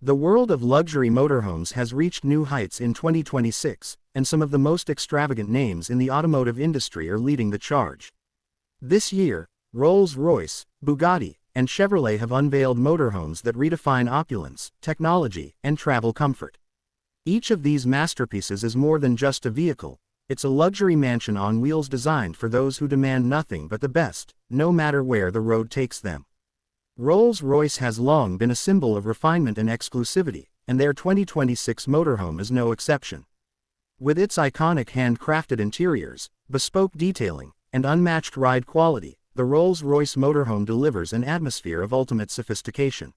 The world of luxury motorhomes has reached new heights in 2026, and some of the most extravagant names in the automotive industry are leading the charge. This year, Rolls-Royce, Bugatti, and Chevrolet have unveiled motorhomes that redefine opulence, technology, and travel comfort. Each of these masterpieces is more than just a vehicle, it's a luxury mansion on wheels designed for those who demand nothing but the best, no matter where the road takes them. Rolls-Royce has long been a symbol of refinement and exclusivity, and their 2026 motorhome is no exception. With its iconic handcrafted interiors, bespoke detailing, and unmatched ride quality, the Rolls-Royce motorhome delivers an atmosphere of ultimate sophistication.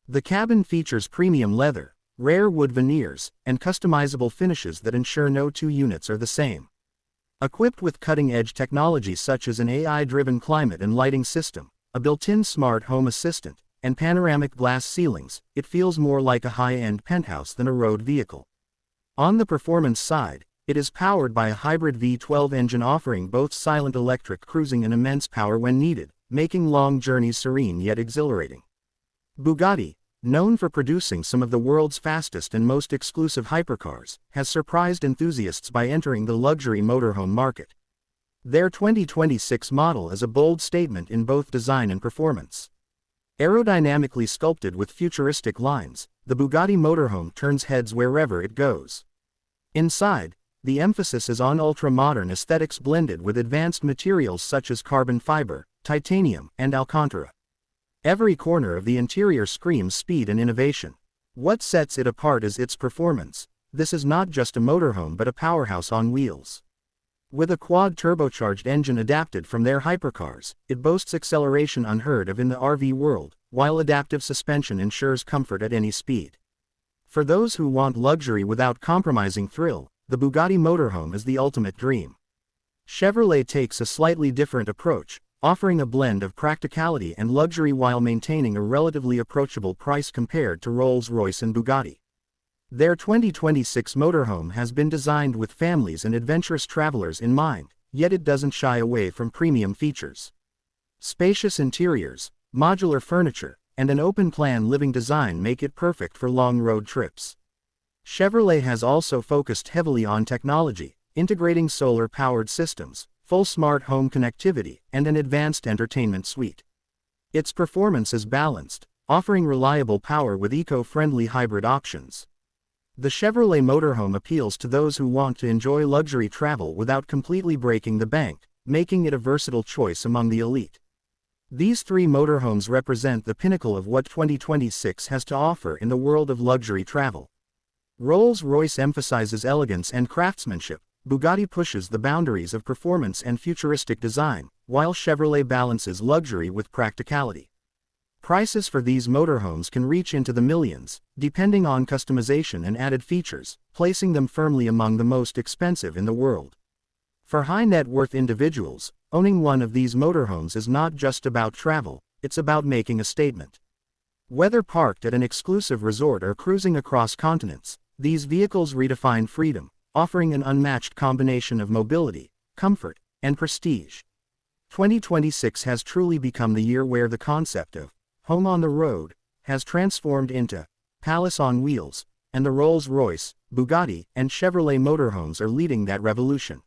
The cabin features premium leather, rare wood veneers, and customizable finishes that ensure no two units are the same. Equipped with cutting-edge technology such as an AI-driven climate and lighting system, a built-in smart home assistant, and panoramic glass ceilings, it feels more like a high-end penthouse than a road vehicle. On the performance side, it is powered by a hybrid V12 engine offering both silent electric cruising and immense power when needed, making long journeys serene yet exhilarating. Bugatti, known for producing some of the world's fastest and most exclusive hypercars, has surprised enthusiasts by entering the luxury motorhome market. Their 2026 model is a bold statement in both design and performance. Aerodynamically sculpted with futuristic lines, the Bugatti motorhome turns heads wherever it goes. Inside, the emphasis is on ultra-modern aesthetics blended with advanced materials such as carbon fiber, titanium, and Alcantara. Every corner of the interior screams speed and innovation. What sets it apart is its performance. This is not just a motorhome but a powerhouse on wheels. With a quad-turbocharged engine adapted from their hypercars, it boasts acceleration unheard of in the RV world, while adaptive suspension ensures comfort at any speed. For those who want luxury without compromising thrill, the Bugatti motorhome is the ultimate dream. Chevrolet takes a slightly different approach, offering a blend of practicality and luxury while maintaining a relatively approachable price compared to Rolls-Royce and Bugatti. Their 2026 motorhome has been designed with families and adventurous travelers in mind, yet it doesn't shy away from premium features. Spacious interiors, modular furniture, and an open-plan living design make it perfect for long road trips. Chevrolet has also focused heavily on technology, integrating solar-powered systems, full smart home connectivity, and an advanced entertainment suite. Its performance is balanced, offering reliable power with eco-friendly hybrid options. The Chevrolet motorhome appeals to those who want to enjoy luxury travel without completely breaking the bank, making it a versatile choice among the elite. These three motorhomes represent the pinnacle of what 2026 has to offer in the world of luxury travel. Rolls-Royce emphasizes elegance and craftsmanship, Bugatti pushes the boundaries of performance and futuristic design, while Chevrolet balances luxury with practicality. Prices for these motorhomes can reach into the millions, depending on customization and added features, placing them firmly among the most expensive in the world. For high-net-worth individuals, owning one of these motorhomes is not just about travel, it's about making a statement. Whether parked at an exclusive resort or cruising across continents, these vehicles redefine freedom, offering an unmatched combination of mobility, comfort, and prestige. 2026 has truly become the year where the concept of home on the road has transformed into palace on wheels, and the Rolls-Royce, Bugatti, and Chevrolet motorhomes are leading that revolution.